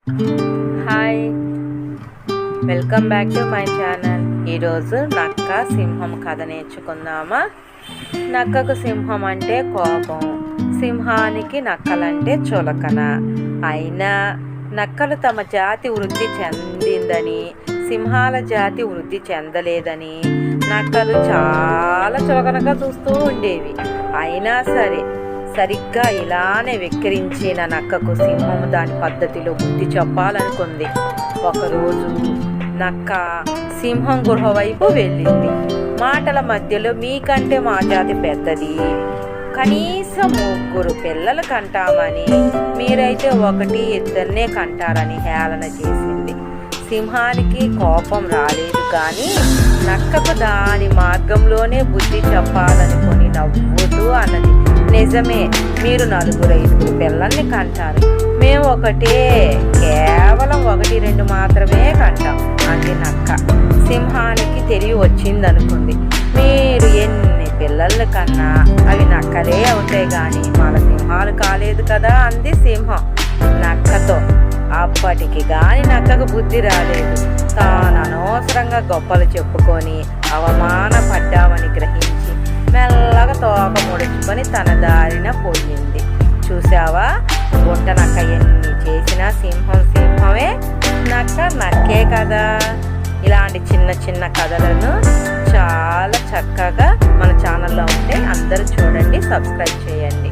Hi, welcome back to my channel. ఈరోజు నక్క సింహం కథ నేర్చుకుందామా. నక్కకు సింహం అంటే కోపం, సింహానికి నక్కలంటే చులకన. అయినా నక్కలు తమ జాతి వృద్ధి చెందిందని, సింహాల జాతి వృద్ధి చెందలేదని నక్కలు చాలా చులకనగా చూస్తూ ఉండేవి. అయినా సరిగ్గా ఇలానే వెక్కిరించిన నక్కకు సింహం దాని పద్ధతిలో బుద్ధి చెప్పాలనుకుంది. ఒకరోజు నక్క సింహం గృహ వైపు వెళ్ళింది. మాటల మధ్యలో మీకంటే మా జాతి పెద్దది, కనీసం 3 పిల్లలు కంటామని, మీరైతే 1-2 కంటారని హేళన చేసింది. సింహానికి కోపం రాలేదు, కానీ నక్కకు దాని మార్గంలోనే బుద్ధి చెప్పాలనుకొని నవ్వుతూ అన్నది, నిజమే, మీరు 4-5 పిల్లల్ని కంటారు, మేము కేవలం 1-2 మాత్రమే కంటాం అంది నక్క. సింహానికి తెలివి వచ్చిందనుకుంది. మీరు ఎన్ని పిల్లల్ని కన్నా అవి నక్కలే అవుతాయి కానీ మన సింహాలు కాలేదు కదా అంది సింహం నక్కతో. అప్పటికి గాని నక్కకు బుద్ధి రాలేదు. తాను అనవసరంగా గొప్పలు చెప్పుకొని అవమానపడ్డామని గ్రహించి మెల్లగా తోక ముడుచుకొని తన దారిన పోయింది. చూసావా, గుంట నక్క ఎన్ని చేసినా సింహమే, నక్క నక్కే కదా. ఇలాంటి చిన్న కథలను చాలా చక్కగా మన ఛానల్లో ఉంటే అందరూ చూడండి, సబ్స్క్రైబ్ చేయండి.